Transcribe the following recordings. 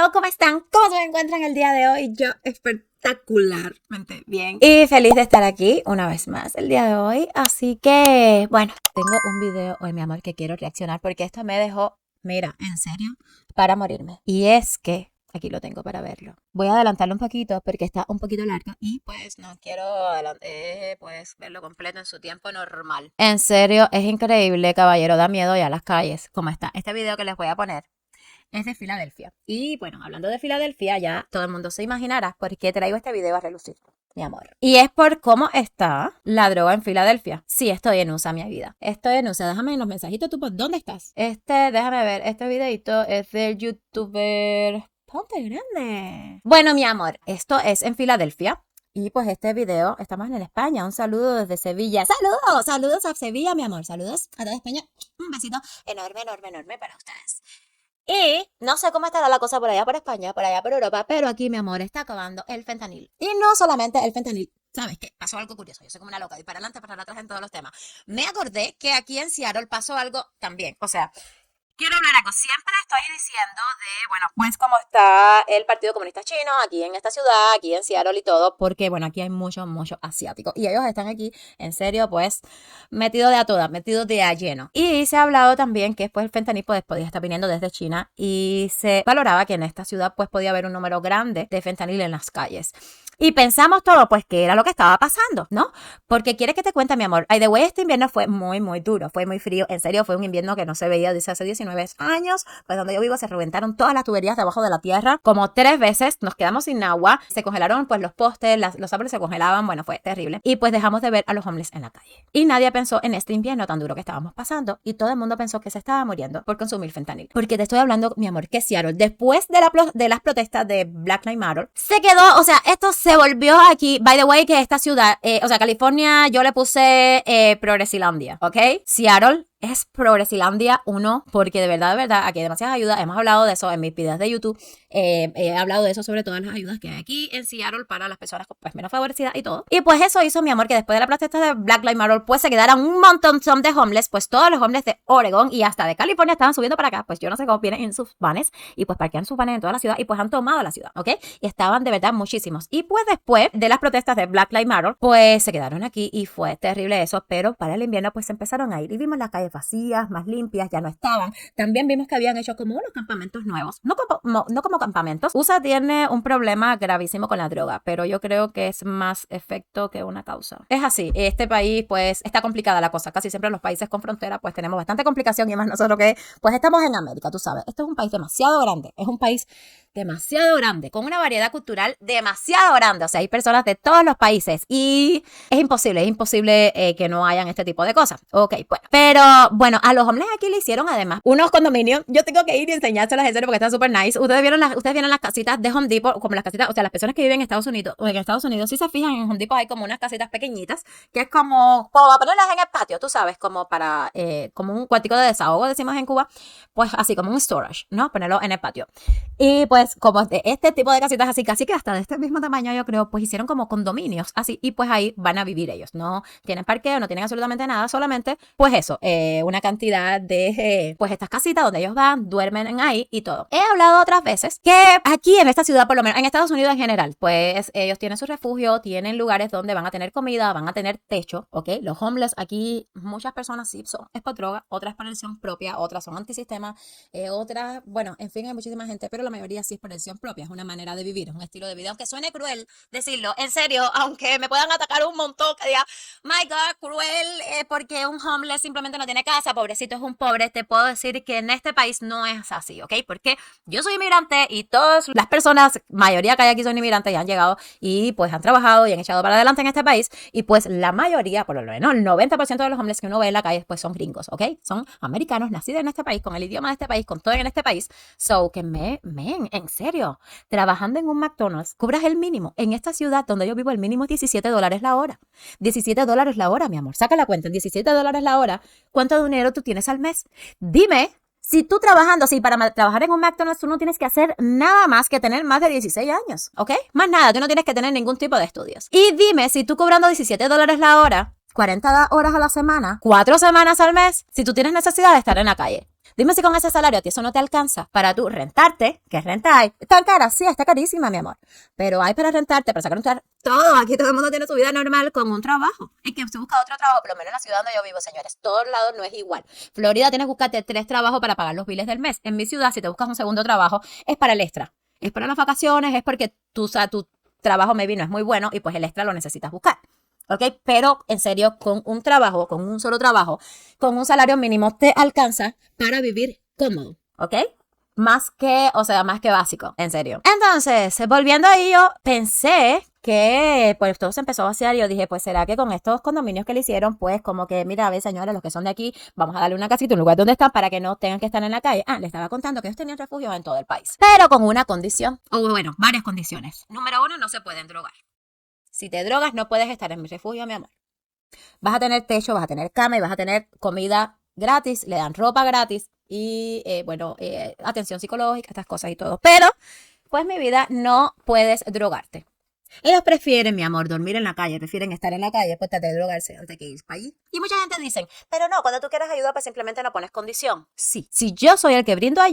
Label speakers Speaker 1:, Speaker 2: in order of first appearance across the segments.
Speaker 1: Hello, ¿cómo están? ¿Cómo se encuentran el día de hoy? Yo espectacularmente bien y feliz de estar aquí una vez más el día de hoy. Así que, bueno, tengo un video hoy, mi amor, que quiero reaccionar porque esto me dejó, mira, en serio, para morirme. Y es que aquí lo tengo para verlo. Voy a adelantarlo un poquito porque está un poquito largo y pues no quiero pues verlo completo en su tiempo normal. En serio, es increíble, caballero, da miedo ya las calles. ¿Cómo está? Este video que les voy a poner es de Filadelfia. Y bueno, hablando de Filadelfia, ya todo el mundo se imaginará por qué traigo este video a relucir, mi amor. Y es por cómo está la droga en Filadelfia. Sí, estoy en USA, mi vida. Estoy en USA. Déjame en los mensajitos, tú, ¿por dónde estás? Déjame ver, este videito es del youtuber Ponte Grande. Bueno, mi amor, esto es en Filadelfia. Y pues este video, estamos en España. Un saludo desde Sevilla. ¡Saludos! Saludos a Sevilla, mi amor. Saludos a toda España. Un besito enorme, enorme, enorme para ustedes. Y no sé cómo estará la cosa por allá por España, por allá por Europa, pero aquí, mi amor, está acabando el fentanil. Y no solamente el fentanil. ¿Sabes qué? Pasó algo curioso. Yo soy como una loca. Y para adelante, para atrás en todos los temas. Me acordé que aquí en Seattle pasó algo también. O sea, quiero hablar algo. Siempre estoy diciendo de, bueno, pues cómo está el Partido Comunista Chino aquí en esta ciudad, aquí en Seattle y todo, porque, bueno, aquí hay mucho asiático. Y ellos están aquí, en serio, pues, metidos de a todas, metidos de a lleno. Y se ha hablado también que pues el fentanil pues, podía estar viniendo desde China y se valoraba que en esta ciudad pues podía haber un número grande de fentanil en las calles. Y pensamos todo, pues, que era lo que estaba pasando, ¿no? Porque quieres que te cuente, mi amor. By the way, este invierno fue muy duro, fue muy frío. En serio, fue un invierno que no se veía desde hace 19 años. Pues donde yo vivo se reventaron todas las tuberías debajo de la tierra como 3 veces. Nos quedamos sin agua. Se congelaron, pues, los postes, los árboles se congelaban. Bueno, fue terrible. Y pues dejamos de ver a los homeless en la calle. Y nadie pensó en este invierno tan duro que estábamos pasando. Y todo el mundo pensó que se estaba muriendo por consumir fentanil. Porque te estoy hablando, mi amor, que Seattle, después de las protestas de Black Lives Matter, se quedó, o sea, esto se volvió aquí. By the way, que esta ciudad, o sea, California, yo le puse Progresilandia, ¿ok? Seattle es Progresilandia 1, porque de verdad, aquí hay demasiadas ayudas. Hemos hablado de eso en mis videos de YouTube. He hablado de eso sobre todas las ayudas que hay aquí en Seattle para las personas pues, menos favorecidas y todo. Y pues eso hizo, mi amor, que después de la protesta de Black Lives Matter, pues se quedaran un montón de homeless. Pues todos los homeless de Oregon y hasta de California estaban subiendo para acá. Pues yo no sé cómo vienen en sus vanes y pues parquean sus vanes en toda la ciudad y pues han tomado la ciudad, ¿ok? Y estaban de verdad muchísimos. Y pues después de las protestas de Black Lives Matter, pues se quedaron aquí y fue terrible eso. Pero para el invierno pues se empezaron a ir y vimos las calles vacías, más limpias, ya no estaban. También vimos que habían hecho como unos campamentos nuevos. No como campamentos. USA tiene un problema gravísimo con la droga, pero yo creo que es más efecto que una causa. Es así, este país pues está complicada la cosa. Casi siempre los países con frontera pues tenemos bastante complicación y más nosotros que pues estamos en América, tú sabes. Esto es un país demasiado grande. Es un país demasiado grande, con una variedad cultural demasiado grande. O sea, hay personas de todos los países y es imposible que no hayan este tipo de cosas. Ok, bueno. Pero bueno, a los homeless aquí le hicieron además unos condominios. Yo tengo que ir y enseñárselas en serio porque están súper nice. Ustedes vieron las casitas de Home Depot, como las casitas, o sea, las personas que viven en Estados Unidos, o en Estados Unidos, si se fijan, en Home Depot hay como unas casitas pequeñitas, que es como para ponerlas en el patio, tú sabes, como para, como un cuartico de desahogo, decimos en Cuba, pues así como un storage, ¿no? Ponerlo en el patio. Y pues como de este tipo de casitas así, casi que hasta de este mismo tamaño yo creo, pues hicieron como condominios así y pues ahí van a vivir ellos. No tienen parqueo, no tienen absolutamente nada, solamente pues eso, una cantidad de pues estas casitas donde ellos van, duermen ahí y todo. He hablado otras veces que aquí en esta ciudad, por lo menos en Estados Unidos en general, pues ellos tienen su refugio, tienen lugares donde van a tener comida, van a tener techo, ¿ok? Los homeless aquí, muchas personas sí son, es por droga, otras por elección propia, otras son antisistema, otras, bueno, en fin, hay muchísima gente, pero la mayoría sí es por elección propia, es una manera de vivir, es un estilo de vida, aunque suene cruel decirlo, en serio, aunque me puedan atacar un montón, que diga, my God, cruel, porque un homeless simplemente no tiene casa, pobrecito es un pobre, te puedo decir que en este país no es así, ¿ok? Porque yo soy inmigrante y todas las personas, mayoría que hay aquí son inmigrantes y han llegado y pues han trabajado y han echado para adelante en este país y pues la mayoría, por lo menos el 90% de los hombres que uno ve en la calle pues son gringos, ¿ok? Son americanos nacidos en este país, con el idioma de este país, con todo en este país. So, que en serio, trabajando en un McDonald's, cobras el mínimo. En esta ciudad donde yo vivo el mínimo es $17 la hora. $17 la hora, mi amor. Saca la cuenta, $17 la hora. ¿Cuánto dinero tú tienes al mes? Dime. Si tú trabajando, si para trabajar en un McDonald's tú no tienes que hacer nada más que tener más de 16 años, ¿ok? Más nada, tú no tienes que tener ningún tipo de estudios. Y dime, si tú cobrando $17 la hora, 40 horas a la semana, 4 semanas al mes, si tú tienes necesidad de estar en la calle. Dime si con ese salario a ti eso no te alcanza para tú rentarte, ¿qué renta hay? ¿Está cara? Sí, está carísima, mi amor. Pero hay para rentarte, para sacar un trabajo. Todo, aquí todo el mundo tiene su vida normal con un trabajo. Y que se busca otro trabajo, por lo menos en la ciudad donde yo vivo, señores. Todos lados no es igual. Florida tienes que buscarte 3 trabajos para pagar los biles del mes. En mi ciudad, si te buscas un segundo trabajo, es para el extra. Es para las vacaciones, es porque tu trabajo maybe no es muy bueno y pues el extra lo necesitas buscar. ¿Ok? Pero en serio, con un trabajo, con un solo trabajo, con un salario mínimo te alcanza para vivir cómodo. ¿Ok? Más que básico, en serio. Entonces, volviendo ahí, yo pensé que pues todo se empezó a vaciar y yo dije, pues será que con estos condominios que le hicieron, pues como que, mira, a ver, señores, los que son de aquí, vamos a darle una casita, un lugar donde están para que no tengan que estar en la calle. Le estaba contando que ellos tenían refugio en todo el país, pero con una condición, o bueno, varias condiciones. Número 1, no se pueden drogar. Si te drogas, no puedes estar en mi refugio, mi amor. Vas a tener techo, vas a tener cama y vas a tener comida gratis, le dan ropa gratis y, atención psicológica, estas cosas y todo. Pero, pues mi vida, no puedes drogarte. Ellos prefieren, mi amor, dormir en la calle, prefieren estar en la calle, pues tratar de drogarse antes que ir para allí. Y mucha gente dice, pero no, cuando tú quieres ayuda, pues simplemente no pones condición. Sí, si yo soy el que brindo la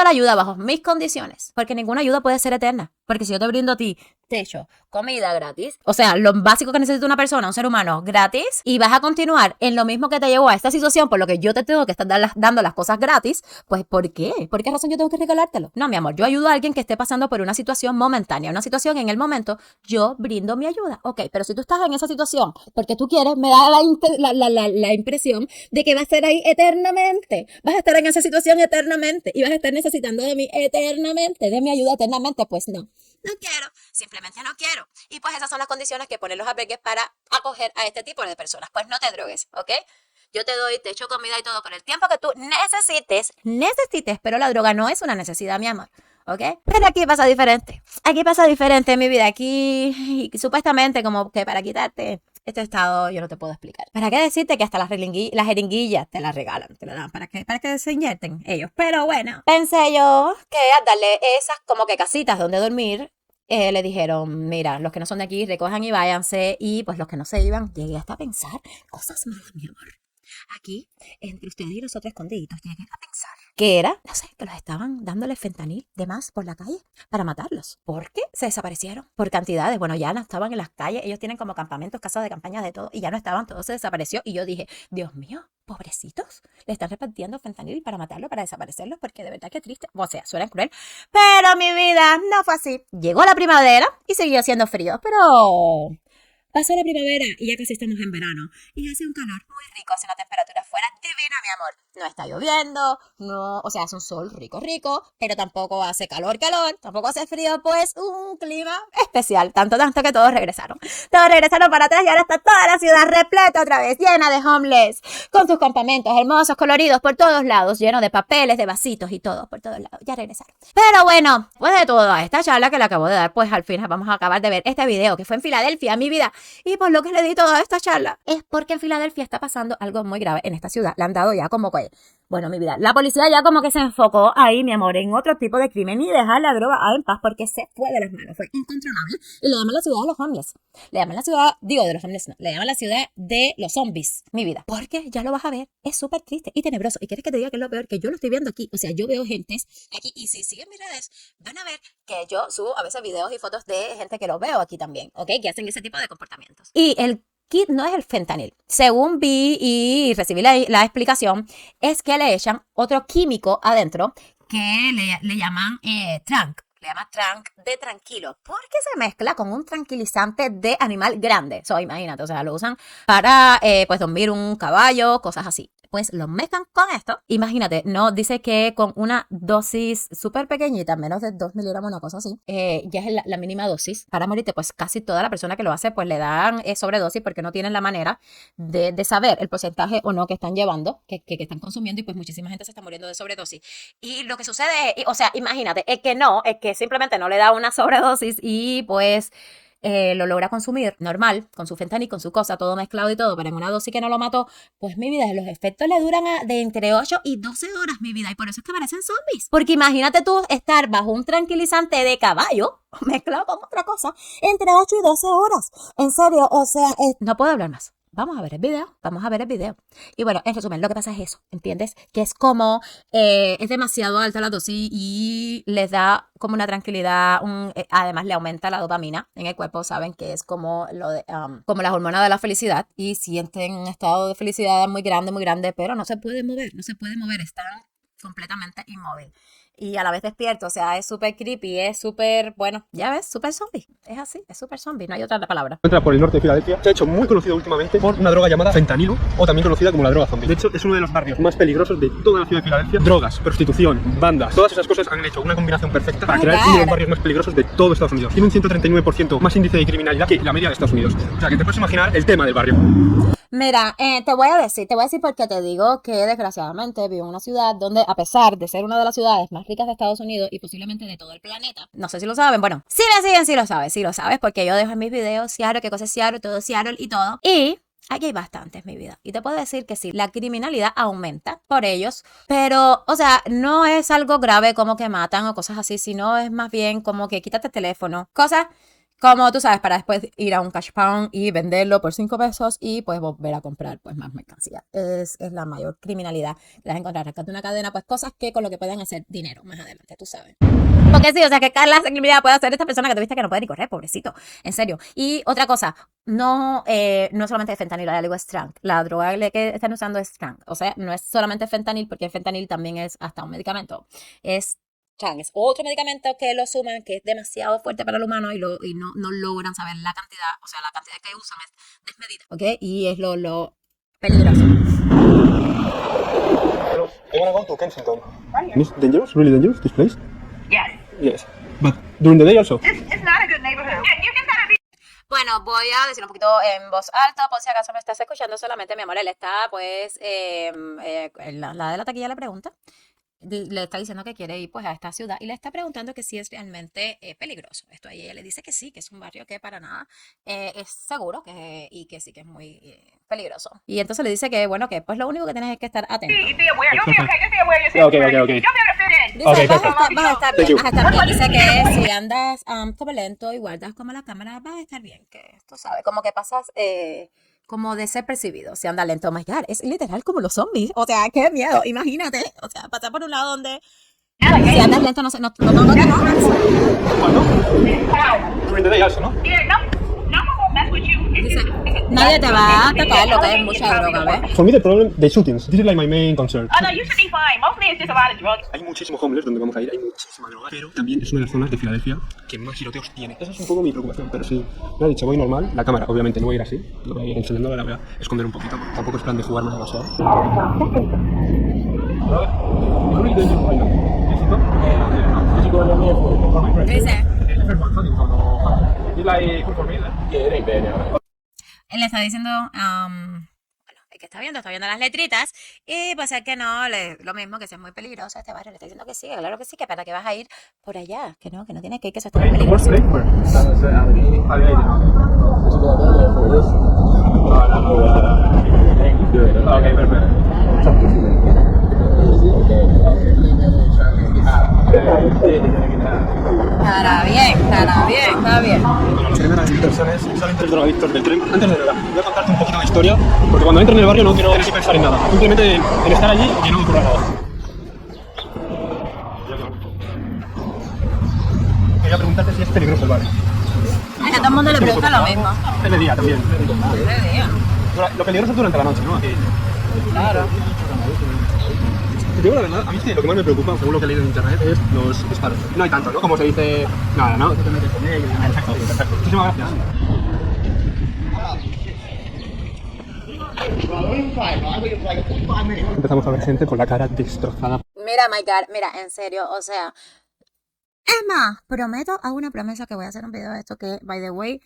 Speaker 1: ayuda bajo mis condiciones, porque ninguna ayuda puede ser eterna. Porque si yo te brindo a ti techo, comida gratis, o sea, lo básico que necesita una persona, un ser humano, gratis, y vas a continuar en lo mismo que te llevó a esta situación, por lo que yo te tengo que estar dando las cosas gratis, pues ¿por qué? ¿Por qué razón yo tengo que regalártelo? No, mi amor, yo ayudo a alguien que esté pasando por una situación momentánea, una situación en el momento, yo brindo mi ayuda. Ok, pero si tú estás en esa situación porque tú quieres, me da la impresión de que vas a estar ahí eternamente, vas a estar en esa situación eternamente y vas a estar necesitando de mí eternamente, de mi ayuda eternamente, pues no. No quiero, simplemente no quiero. Y pues esas son las condiciones que ponen los albergues para acoger a este tipo de personas. Pues no te drogues, ¿ok? Yo te doy techo, comida y todo por el tiempo que tú necesites, pero la droga no es una necesidad, mi amor, ¿ok? Pero aquí pasa diferente, mi vida. Aquí, supuestamente, como que para quitarte este estado, yo no te puedo explicar. ¿Para qué decirte que hasta las jeringuillas te las regalan, te las dan para que se inyecten ellos? Pero bueno, pensé yo que al darle esas como que casitas donde dormir, le dijeron, mira, los que no son de aquí recojan y váyanse, y pues los que no se iban, llegué hasta a pensar cosas malas, mi amor. Aquí, entre ustedes y nosotros escondiditos, llegué a pensar que era, no sé, que los estaban dándole fentanil de más por la calle para matarlos. ¿Por qué? Se desaparecieron por cantidades. Bueno, ya no estaban en las calles, ellos tienen como campamentos, casas de campaña de todo, y ya no estaban, todo se desapareció. Y yo dije, Dios mío, pobrecitos, le están repartiendo fentanil para matarlos, para desaparecerlos, porque de verdad que triste. O sea, suena cruel, pero mi vida no fue así. Llegó la primavera y siguió haciendo frío, pero pasó la primavera y ya casi estamos en verano. Y hace un calor muy rico, hace una temperatura fuera divina, mi amor. No está lloviendo, no, o sea, hace un sol rico, pero tampoco hace calor, tampoco hace frío, pues un clima especial. Tanto que todos regresaron. Todos regresaron para atrás y ahora está toda la ciudad repleta otra vez, llena de homeless, con sus campamentos hermosos, coloridos por todos lados, lleno de papeles, de vasitos y todo por todos lados. Ya regresaron. Pero bueno, pues de toda esta charla que le acabo de dar, pues al final vamos a acabar de ver este video que fue en Filadelfia, mi vida. Y por lo que le di toda esta charla es porque en Filadelfia está pasando algo muy grave en esta ciudad. Le han dado ya como que, bueno, mi vida, la policía ya como que se enfocó ahí, mi amor, en otro tipo de crimen y dejar la droga en paz porque se fue de las manos, fue incontrolable. Y le llaman la ciudad de los homeless. Le llaman la ciudad, digo, de los homeless no, le llaman la ciudad de los zombies, mi vida. Porque ya lo vas a ver, es súper triste y tenebroso. Y quieres que te diga que es lo peor, que yo lo estoy viendo aquí. O sea, yo veo gentes aquí y si siguen mis redes, van a ver que yo subo a veces videos y fotos de gente que lo veo aquí también, ¿ok? Que hacen ese tipo de comportamientos. Y el kit no es el fentanil. Según vi y recibí la explicación, es que le echan otro químico adentro que le llaman tranq. Le llaman tranq de tranquilo, porque se mezcla con un tranquilizante de animal grande. Imagínate, o sea, lo usan para pues dormir un caballo, cosas así. Pues lo mezclan con esto. Imagínate, no dice que con una dosis súper pequeñita, menos de 2 miligramos, una cosa así, ya es la mínima dosis para morirte. Pues casi toda la persona que lo hace, pues le dan sobredosis porque no tienen la manera de saber el porcentaje o no que están llevando, que están consumiendo, y pues muchísima gente se está muriendo de sobredosis. Y lo que sucede, o sea, imagínate, es que simplemente no le da una sobredosis y pues lo logra consumir normal, con su fentanil, con su cosa, todo mezclado y todo, pero en una dosis que no lo mató, pues mi vida, los efectos le duran de entre 8 y 12 horas, mi vida, y por eso es que parecen zombies. Porque imagínate tú estar bajo un tranquilizante de caballo, mezclado con otra cosa, entre 8 y 12 horas. En serio, o sea, no puedo hablar más. vamos a ver el video, vamos a ver el video. Y bueno, en resumen, lo que pasa es eso, ¿entiendes? Que es como, es demasiado alta la dosis y les da como una tranquilidad, además le aumenta la dopamina en el cuerpo, saben que es como como las hormonas de la felicidad y sienten un estado de felicidad muy grande, pero no se puede mover, están completamente inmóvil. Y a la vez despierto, o sea, es súper creepy, es súper, bueno, ya ves, súper zombie. Es así, es súper zombie, no hay otra palabra.
Speaker 2: Entra por el norte de Filadelfia. Se ha hecho muy conocido últimamente por una droga llamada fentanilo, o también conocida como la droga zombie. De hecho, es uno de los barrios más peligrosos de toda la ciudad de Filadelfia. Drogas, prostitución, bandas, todas esas cosas han hecho una combinación perfecta para crear uno de los barrios más peligrosos de todo Estados Unidos. Tiene un 139% más índice de criminalidad que la media de Estados Unidos. O sea, que te puedes imaginar el tema del barrio.
Speaker 1: Mira, te voy a decir porque te digo que desgraciadamente vivo en una ciudad donde, a pesar de ser una de las ciudades más ricas de Estados Unidos y posiblemente de todo el planeta, no sé si lo saben, bueno, si me siguen, sí lo sabes, porque yo dejo en mis videos Seattle, qué cosa es Seattle, todo Seattle y todo. Y aquí hay bastantes, mi vida. Y te puedo decir que sí, la criminalidad aumenta por ellos, pero, o sea, no es algo grave como que matan o cosas así, sino es más bien como que quítate el teléfono, cosas como tú sabes, para después ir a un cash pound y venderlo por 5 pesos y pues volver a comprar pues más mercancía. Es la mayor criminalidad que vas a encontrar. Acá de una cadena, pues cosas que con lo que pueden hacer dinero más adelante, tú sabes. Porque sí, o sea, que Carla esa criminalidad puede hacer esta persona que tuviste que no puede ni correr, pobrecito. En serio. Y otra cosa, no solamente es fentanil, ya digo, es Strang. La droga que están usando es Strang. O sea, no es solamente fentanil, porque el fentanil también es hasta un medicamento. Es Strang, es otro medicamento que lo suman, que es demasiado fuerte para el humano y no logran saber la cantidad, o sea, la cantidad que usan es desmedida, ¿ok? Y es lo peligroso.
Speaker 2: Hello, I wanna go to Kensington. Is it dangerous? Really dangerous, this place?
Speaker 3: Yes.
Speaker 2: Yes. But during the day also?
Speaker 3: It's not a good neighborhood. Yeah, you can kind of be.
Speaker 1: Bueno, voy a decir un poquito en voz alta, por si acaso me estás escuchando solamente, mi amor. Él está, pues, la de la taquilla le pregunta. Le está diciendo que quiere ir pues a esta ciudad y le está preguntando que si es realmente peligroso. Esto ahí ella le dice que sí, que es un barrio que para nada es seguro y que sí que es muy peligroso. Y entonces le dice que bueno, que pues lo único que tienes es que estar atento.
Speaker 3: Be aware. You'll be okay. Just be aware of yourself.
Speaker 2: Okay.
Speaker 3: You'll be able to fit in.
Speaker 1: Dice,
Speaker 2: Okay,
Speaker 1: vas a
Speaker 2: perfect.
Speaker 1: estar
Speaker 2: Thank
Speaker 1: bien,
Speaker 2: you.
Speaker 1: vas a estar bien. Dice que si andas como lento y guardas como la cámara, vas a estar bien. Que tú sabes, como que pasas como de ser percibido. Si anda lento, oh my God, es literal como los zombies. O sea, qué miedo, imagínate. O sea, pasar por un lado donde si andas lento no te enojas.
Speaker 2: Bueno, during the day also, ¿no?
Speaker 3: Yeah, no one won't mess with you.
Speaker 1: Dice, nadie te va a atacar, lo que es mucha droga, ¿ves?
Speaker 2: For me the problem, the shootings. This is like my main concern.
Speaker 3: Oh no, you should be fine. Mostly it's just a lot of drugs.
Speaker 2: Hay muchísimo homeless donde vamos a ir, hay muchísima droga, pero también es una de las zonas de Filadelfia que más tiroteos tiene. Esa es un poco mi preocupación, pero sí, me ha dicho, voy normal, la cámara obviamente no voy a ir así, lo voy a ir enseñando, la voy a esconder un poquito, porque tampoco es plan de jugarme demasiado.
Speaker 1: Dice, él le está diciendo, bueno, el que está viendo las letritas y pues el que no, lo mismo, que si es muy peligroso este barrio, le está diciendo que sí, claro que sí, que para que vas a ir por allá, que no tienes que ir, que eso está muy peligroso.
Speaker 2: Okay, perfecto.
Speaker 1: Está bien.
Speaker 2: Las primeras impresiones salen tres drogadictos del tren. Antes de nada, voy a contarte un poquito de historia, porque cuando entro en el barrio no quiero tener que pensar en nada. Simplemente en estar allí y no me ocurra nada. Quería preguntarte si es peligroso el barrio.
Speaker 1: A todo el mundo le pregunta lo mismo.
Speaker 2: Es de día también.
Speaker 1: De día.
Speaker 2: Lo peligroso es durante la noche, ¿no? Aquí.
Speaker 1: Claro.
Speaker 2: Te digo la verdad, a mí sí, lo que más me preocupa, según lo que he leído en internet, es los disparos. No hay tanto, ¿no? Como se dice, nada, ¿no? Te metes con ellos, perfecto, perfecto. Muchísimas gracias. Empezamos a ver gente con la cara destrozada.
Speaker 1: Mira, my God, mira, en serio, o sea, es más, hago una promesa que voy a hacer un video de esto que, by the way,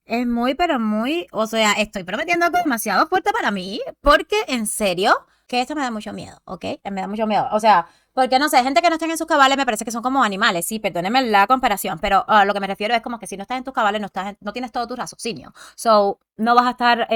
Speaker 1: es muy, pero muy, o sea, estoy prometiendo algo demasiado fuerte para mí, porque en serio, que esto me da mucho miedo, ¿ok? Me da mucho miedo, o sea, porque no sé, gente que no está en sus cabales me parece que son como animales, sí, perdónenme la comparación, pero lo que me refiero es como que si no estás en tus cabales no tienes todo tu raciocinio. So, no vas a estar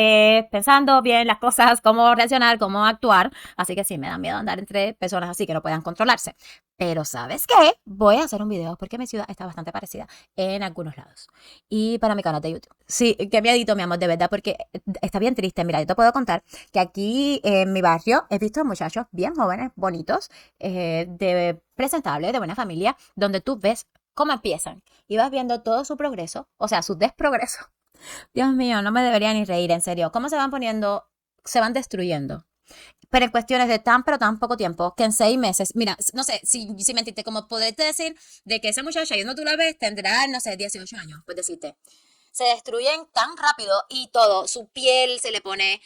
Speaker 1: pensando bien las cosas, cómo reaccionar, cómo actuar. Así que sí, me da miedo andar entre personas así que no puedan controlarse. Pero ¿sabes qué? Voy a hacer un video porque mi ciudad está bastante parecida en algunos lados. Y para mi canal de YouTube. Sí, qué miedito, mi amor, de verdad, porque está bien triste. Mira, yo te puedo contar que aquí en mi barrio he visto muchachos bien jóvenes, bonitos, presentables, de buena familia, donde tú ves cómo empiezan y vas viendo todo su progreso, o sea, su desprogreso. Dios mío, no me debería ni reír, en serio. ¿Cómo se van poniendo, se van destruyendo? Pero en cuestiones de pero tan poco tiempo, que en 6 meses, mira, no sé, si mentiste, como poderte decir de que esa muchacha, y no tú la ves, tendrá, no sé, 18 años, pues decirte. Se destruyen tan rápido y todo, su piel se le pone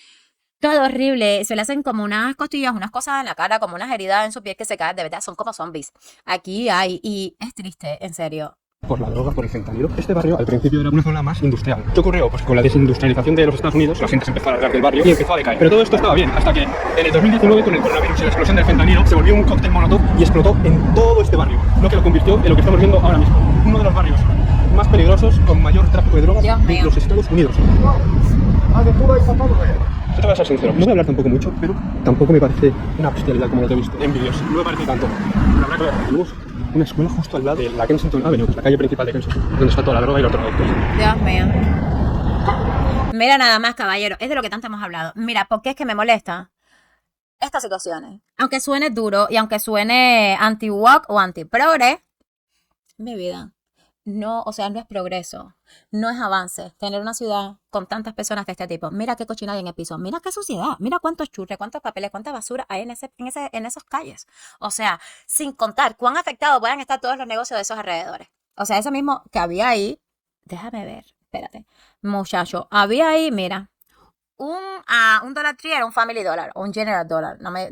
Speaker 1: todo horrible, se le hacen como unas costillas, unas cosas en la cara, como unas heridas en su piel que se caen, de verdad, son como zombies. Aquí hay, y es triste, en serio.
Speaker 2: Por la droga, por el fentanilo. Este barrio al principio era una zona más industrial. ¿Qué ocurrió? Pues con la desindustrialización de los Estados Unidos, la gente se empezó a largar del barrio y empezó a decaer. Pero todo esto estaba bien, hasta que en el 2019, con el coronavirus y la explosión del fentanilo, se volvió un cóctel molotov y explotó en todo este barrio. Lo que lo convirtió en lo que estamos viendo ahora mismo. Uno de los barrios más peligrosos, con mayor tráfico de drogas de los Estados Unidos. Yo te voy a ser sincero, no voy a hablar tampoco mucho, pero tampoco me parece una bestialidad como lo que he visto en vídeos. No me parece tanto. Pero habrá que ver, tenemos una escuela justo al lado de la Kensington Avenue, la calle principal de Kensington, donde está toda la droga y los drogadictos.
Speaker 1: Dios mío. Mira nada más, caballero, es de lo que tanto hemos hablado. Mira, ¿por qué es que me molesta estas situaciones? Aunque suene duro y aunque suene anti-woke o anti-progre, mi vida, no, o sea, no es progreso, no es avance tener una ciudad con tantas personas de este tipo. Mira qué cochinada hay en el piso, mira qué suciedad, mira cuántos churres, cuántos papeles, cuánta basura hay en esas calles. O sea, sin contar cuán afectados puedan estar todos los negocios de esos alrededores. O sea, eso mismo que había ahí, déjame ver, espérate, muchacho, había ahí, mira, un Dollar Tree era un Family Dollar o un General Dollar, no me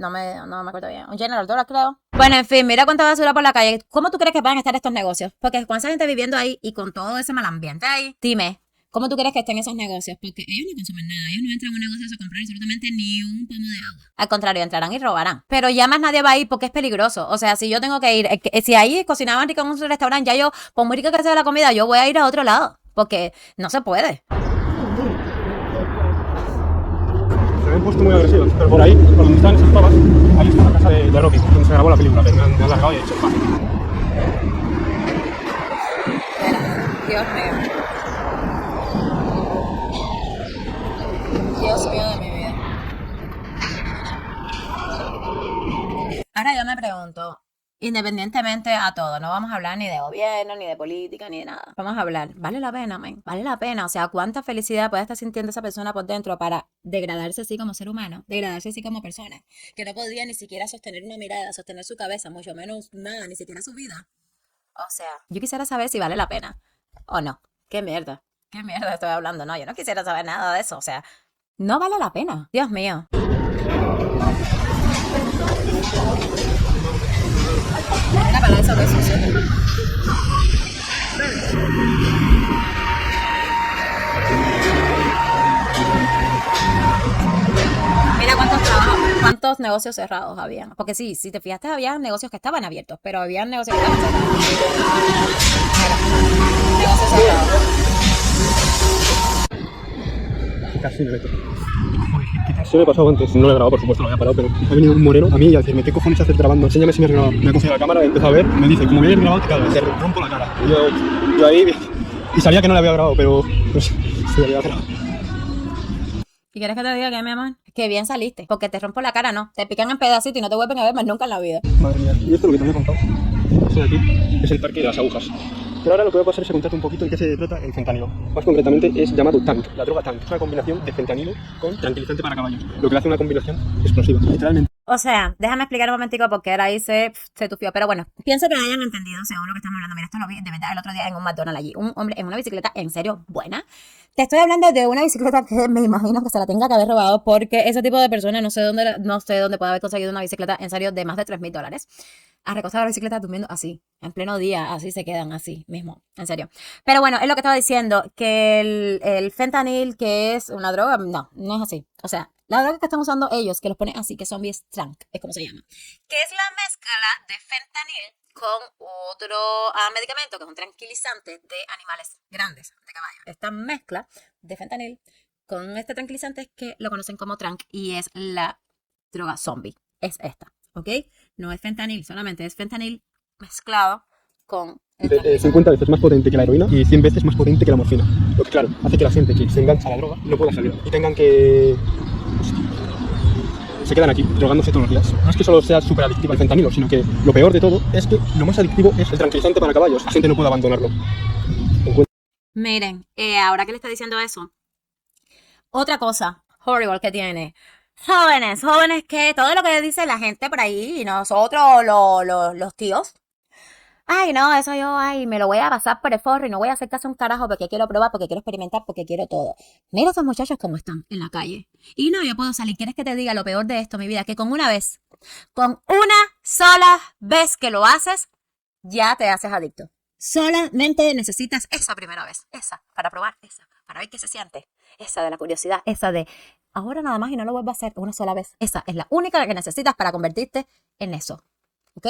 Speaker 1: acuerdo bien, un General Dollar creo. Bueno, en fin, mira cuánta basura por la calle. ¿Cómo tú crees que van a estar estos negocios? Porque con esa gente viviendo ahí y con todo ese mal ambiente ahí, dime, ¿cómo tú crees que estén esos negocios? Porque ellos no consumen nada, ellos no entran a un negocio a comprar absolutamente ni un pomo de agua. Al contrario, entrarán y robarán. Pero ya más nadie va a ir porque es peligroso. O sea, si yo tengo que ir, si ahí cocinaban rico en un restaurante, ya yo, por muy rica que sea la comida, yo voy a ir a otro lado. Porque no se puede.
Speaker 2: Se habían puesto muy agresivos, pero por ahí, por donde están esas pavas, ahí está la casa de Rocky, donde se grabó la película, pero me han largado y he hecho fácil.
Speaker 1: Dios mío. Dios mío de mi vida. Ahora yo me pregunto, independientemente a todo, no vamos a hablar ni de gobierno, ni de política, ni de nada. Vamos a hablar, ¿vale la pena, men? ¿Vale la pena? O sea, ¿cuánta felicidad puede estar sintiendo esa persona por dentro para degradarse así como ser humano? Degradarse así como persona. Que no podía ni siquiera sostener una mirada, sostener su cabeza, mucho menos nada, ni siquiera su vida. O sea, yo quisiera saber si vale la pena o no. ¿Qué mierda? ¿Qué mierda estoy hablando? No, yo no quisiera saber nada de eso. O sea, no vale la pena. Dios mío. Mira para eso que es sucio. Mira cuántos negocios cerrados habían. Porque sí, si te fijaste, había negocios que estaban abiertos, pero había negocios que estaban cerrados. Mira, negocios cerrados.
Speaker 2: Casi me meto. Se me ha pasado antes, no lo he grabado, por supuesto, lo había parado, pero ha venido un moreno a mí y a decirme, ¿qué cojones haces grabando? Enséñame si me has grabado. Me ha cogido la cámara, he empezado a ver, me dice, como me hayas grabado, te cagas, te rompo la cara. Y yo ahí, y sabía que no le había grabado, pero pues, se le había grabado.
Speaker 1: ¿Y quieres que te diga que, mi amor? Que bien saliste, porque te rompo la cara, no. Te pican en pedacitos y no te vuelven a ver más nunca en la vida.
Speaker 2: Madre mía, y esto es lo que te había contado. Esto de aquí es el parque de las agujas. Pero ahora lo que voy a pasar es a contarte un poquito en qué se trata el fentanilo. Más concretamente es llamado tank, la droga tank. Es una combinación de fentanilo con tranquilizante para caballos, lo que hace una combinación explosiva, literalmente.
Speaker 1: O sea, déjame explicar un momentico porque ahora ahí se tufió. Pero bueno, pienso que hayan entendido según lo que estamos hablando. Mira, esto lo vi de verdad el otro día en un McDonald's allí. Un hombre en una bicicleta, en serio, buena. Te estoy hablando de una bicicleta que me imagino que se la tenga que haber robado porque ese tipo de persona no sé dónde puede haber conseguido una bicicleta en serio de más de $3,000. A recostar la bicicleta durmiendo así, en pleno día, así se quedan, así mismo, en serio. Pero bueno, es lo que estaba diciendo, que el fentanil, que es una droga, no es así. O sea, la droga que están usando ellos, que los ponen así, que Zombie Trank, es como se llama. Que es la mezcla de fentanil con otro medicamento, que es un tranquilizante de animales grandes, de caballos. Esta mezcla de fentanil con este tranquilizante es que lo conocen como tranq y es la droga zombie. Es esta, ¿ok? No es fentanil, solamente es fentanil mezclado con...
Speaker 2: 50 veces más potente que la heroína y 100 veces más potente que la morfina. Lo que, claro, hace que la gente que se engancha a la droga no pueda salir y tengan que... se quedan aquí, drogándose todos los días. No es que solo sea súper adictivo el fentanilo, sino que lo peor de todo es que lo más adictivo es el tranquilizante para caballos. La gente no puede abandonarlo.
Speaker 1: Miren, ahora que le está diciendo eso, otra cosa horrible que tiene. Jóvenes que todo lo que dice la gente por ahí y nosotros, los tíos. Ay, no, eso yo, me lo voy a pasar por el forro y no voy a hacer caso un carajo porque quiero probar, porque quiero experimentar, porque quiero todo. Mira esos muchachos cómo están en la calle. Y no, yo puedo salir. ¿Quieres que te diga lo peor de esto, mi vida? Que con una sola vez que lo haces, ya te haces adicto. Solamente necesitas esa primera vez, esa, para probar, esa, para ver qué se siente. Esa de la curiosidad, esa de ahora nada más y no lo vuelvo a hacer una sola vez. Esa es la única que necesitas para convertirte en eso. ¿Ok?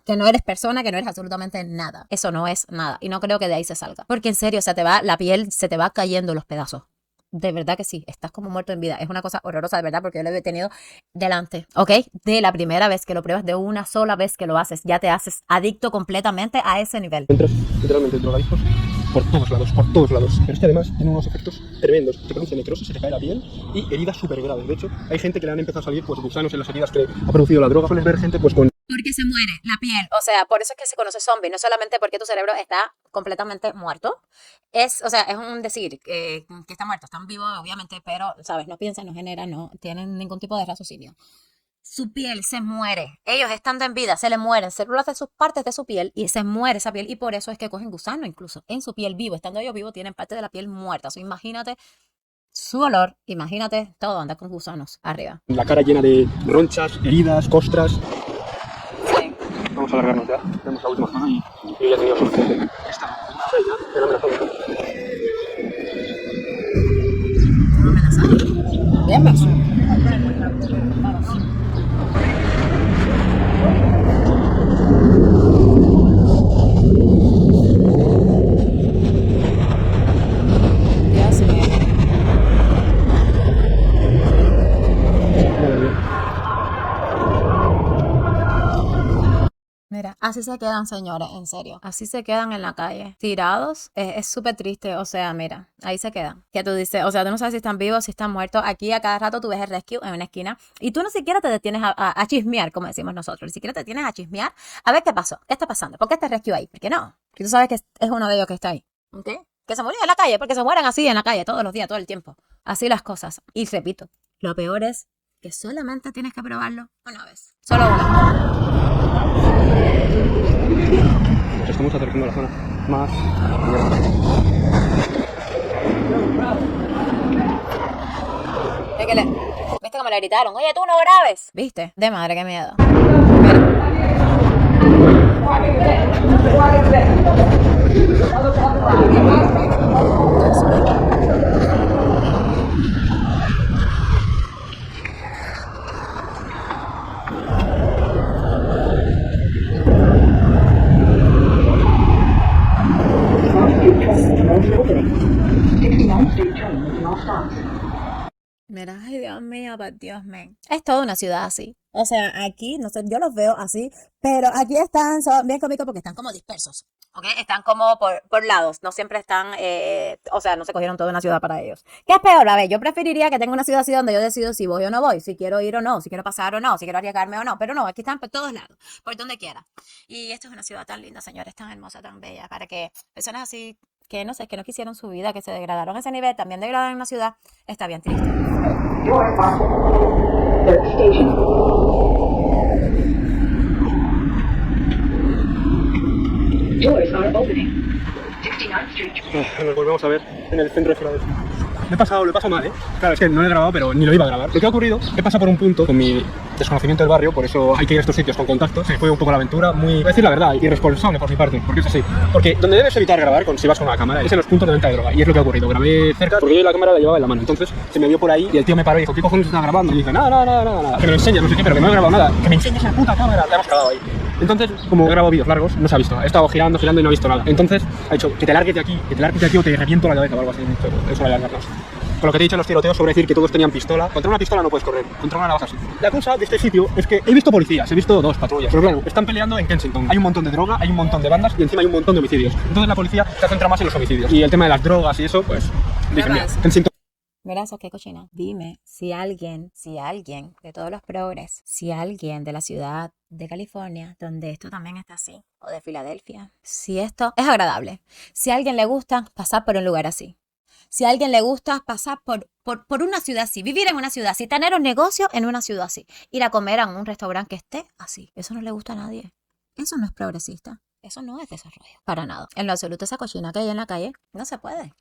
Speaker 1: Que no eres persona, que no eres absolutamente nada. Eso no es nada. Y no creo que de ahí se salga. Porque en serio, la piel se te va cayendo los pedazos. De verdad que sí. Estás como muerto en vida. Es una cosa horrorosa, de verdad, porque yo lo he tenido delante. ¿Ok? De la primera vez que lo pruebas, de una sola vez que lo haces, ya te haces adicto completamente a ese nivel.
Speaker 2: Entras literalmente drogadictos por todos lados. Pero es que además tiene unos efectos tremendos. Te produce necrosis, se te cae la piel y heridas súper graves. De hecho, hay gente que le han empezado a salir pues gusanos en las heridas que ha producido la droga. Sueles ver gente pues con...
Speaker 1: Porque se muere la piel. O sea, por eso es que se conoce zombie. No solamente porque tu cerebro está completamente muerto. Es un decir que está muerto. Están vivos, obviamente, pero, ¿sabes? No piensan, no generan, no tienen ningún tipo de raciocinio. Su piel se muere. Ellos estando en vida, se le mueren células de sus partes de su piel y se muere esa piel. Y por eso es que cogen gusano incluso en su piel vivo. Estando ellos vivos, tienen parte de la piel muerta. O sea, imagínate su olor, imagínate todo, anda con gusanos arriba.
Speaker 2: La cara llena de ronchas, heridas, costras. Vamos a alargarnos ya. Tenemos la última zona y yo ya he tenido suficiente. Esta ya, pero no me la zona.
Speaker 1: No me la sabe. Bien más. Dios mío. Mira, así se quedan, señores, en serio. Así se quedan en la calle, tirados. Es súper triste, o sea, mira, ahí se quedan. Que tú dices, o sea, tú no sabes si están vivos, si están muertos. Aquí a cada rato tú ves el rescue en una esquina y tú no siquiera te detienes a chismear, como decimos nosotros. Ni siquiera te detienes a chismear a ver qué pasó, qué está pasando, por qué este rescue ahí. ¿Por qué no? Porque tú sabes que es uno de ellos que está ahí. ¿Ok? Que se murió en la calle, porque se mueren así en la calle todos los días, todo el tiempo. Así las cosas. Y repito, lo peor es que solamente tienes que probarlo una vez. Solo una.
Speaker 2: Nos estamos acercando a la zona más...
Speaker 1: ¿Viste cómo le gritaron? Oye, tú no grabes. ¿Viste? De madre, qué miedo. Mira. Mira, ay Dios mío, por Dios mío. Es toda una ciudad así. O sea, aquí, no sé, yo los veo así, pero aquí están, son bien cómicos porque están como dispersos, ¿ok? Están como por lados, no siempre están, o sea, no se cogieron toda una ciudad para ellos. ¿Qué es peor? A ver, yo preferiría que tenga una ciudad así donde yo decido si voy o no voy, si quiero ir o no, si quiero pasar o no, si quiero arriesgarme o no, pero no, aquí están por todos lados, por donde quiera. Y esto es una ciudad tan linda, señores, tan hermosa, tan bella, para que personas así, que no sé, que no quisieron su vida, que se degradaron a ese nivel, también degradaron en una ciudad, está bien triste.
Speaker 3: Doors are opening. 69th Street.
Speaker 2: Nos volvemos a ver en el centro de Filadelfia. Lo he pasado mal, ¿eh? Claro, es que no lo he grabado, pero ni lo iba a grabar. Lo que ha ocurrido, he pasado por un punto con mi desconocimiento del barrio, por eso hay que ir a estos sitios con contactos. Se fue un poco la aventura, voy a decir la verdad, irresponsable por mi parte, porque es así. Porque donde debes evitar grabar si vas con una cámara es en los puntos de venta de droga, y es lo que ha ocurrido. Grabé cerca porque yo la cámara la llevaba en la mano, entonces se me vio por ahí y el tío me paró y dijo, ¿qué cojones estás grabando? Y dije, nada, que me lo enseñes, no sé qué, pero que no he grabado nada, que me enseñes la puta cámara, la hemos cagado ahí. Entonces, como he grabado vídeos largos, no se ha visto. He estado girando y no he visto nada. Entonces, ha dicho, que te largues de aquí o te reviento la cabeza o algo así. Eso va a alargarnos. Con lo que te he dicho en los tiroteos sobre decir que todos tenían pistola. Contra una pistola no puedes correr, contra una navaja sí. La cosa de este sitio es que he visto policías, he visto 2 patrullas. Pero claro, están peleando en Kensington. Hay un montón de droga, hay un montón de bandas y encima hay un montón de homicidios. Entonces la policía se centra más en los homicidios. Y el tema de las drogas y eso, pues, dicen, mira, Kensington.
Speaker 1: Mira eso, qué cochina. Dime si alguien de todos los progres, si alguien de la ciudad de California, donde esto también está así, o de Filadelfia, si esto es agradable, si a alguien le gusta pasar por un lugar así, si a alguien le gusta pasar por una ciudad así, vivir en una ciudad así, tener un negocio en una ciudad así, ir a comer a un restaurante que esté así, eso no le gusta a nadie. Eso no es progresista. Eso no es desarrollo. Para nada. En lo absoluto, esa cochina que hay en la calle no se puede.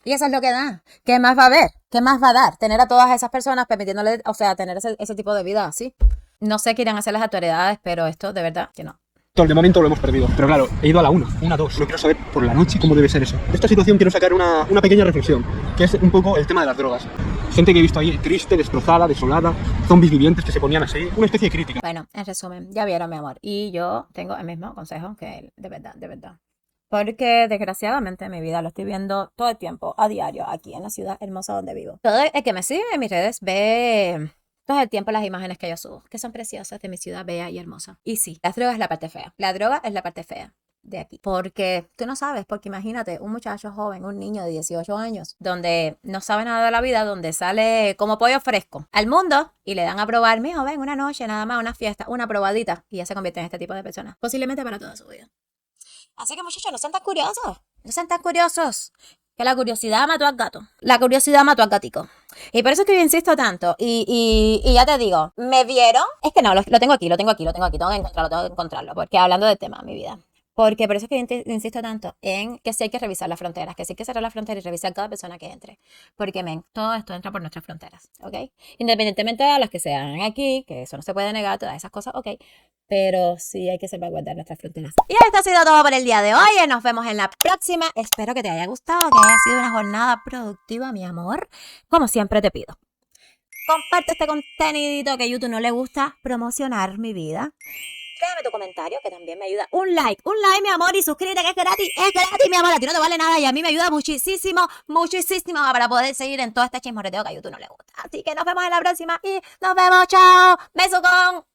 Speaker 1: Y eso es lo que da. ¿Qué más va a haber? ¿Qué más va a dar? Tener a todas esas personas permitiéndole, o sea, tener ese tipo de vida así. No sé qué irán a hacer las autoridades, pero esto de verdad que no.
Speaker 2: De momento lo hemos perdido. Pero claro, he ido a la 1, 2. No quiero saber por la noche cómo debe ser eso. De esta situación quiero sacar una pequeña reflexión, que es un poco el tema de las drogas. Gente que he visto ahí triste, destrozada, desolada, zombies vivientes que se ponían así. Una especie de crítica.
Speaker 1: Bueno, en resumen, ya vieron, mi amor. Y yo tengo el mismo consejo que él, de verdad, de verdad. Porque desgraciadamente mi vida lo estoy viendo todo el tiempo, a diario, aquí en la ciudad hermosa donde vivo. Todo el que me sigue en mis redes ve todo el tiempo las imágenes que yo subo, que son preciosas de mi ciudad bella y hermosa. Y sí, las drogas es la parte fea. La droga es la parte fea de aquí. Porque tú no sabes, porque imagínate, un muchacho joven, un niño de 18 años, donde no sabe nada de la vida, donde sale como pollo fresco al mundo y le dan a probar, mijo, ven, una noche, nada más, una fiesta, una probadita, y ya se convierte en este tipo de persona. Posiblemente para toda su vida. Así que muchachos, no sean tan curiosos. No sean tan curiosos. Que la curiosidad mató al gato. La curiosidad mató al gatico. Y por eso es que yo insisto tanto. Y ya te digo, ¿me vieron? Es que no, lo tengo aquí. Tengo que encontrarlo. Porque hablando del tema, mi vida. Porque por eso es que insisto tanto en que sí hay que revisar las fronteras, que sí hay que cerrar las fronteras y revisar cada persona que entre. Porque, todo esto entra por nuestras fronteras, ¿ok? Independientemente de las que sean aquí, que eso no se puede negar, todas esas cosas, ¿ok? Pero sí hay que salvaguardar nuestras fronteras. Y esto ha sido todo por el día de hoy. Nos vemos en la próxima. Espero que te haya gustado, que haya sido una jornada productiva, mi amor. Como siempre te pido, comparte este contenidito que a YouTube no le gusta promocionar mi vida. Déjame tu comentario, que también me ayuda. Un like, mi amor, y suscríbete, que es gratis, mi amor. A ti no te vale nada y a mí me ayuda muchísimo para poder seguir en todo este chismorreteo que a YouTube no le gusta. Así que nos vemos en la próxima y nos vemos, chao. Beso con...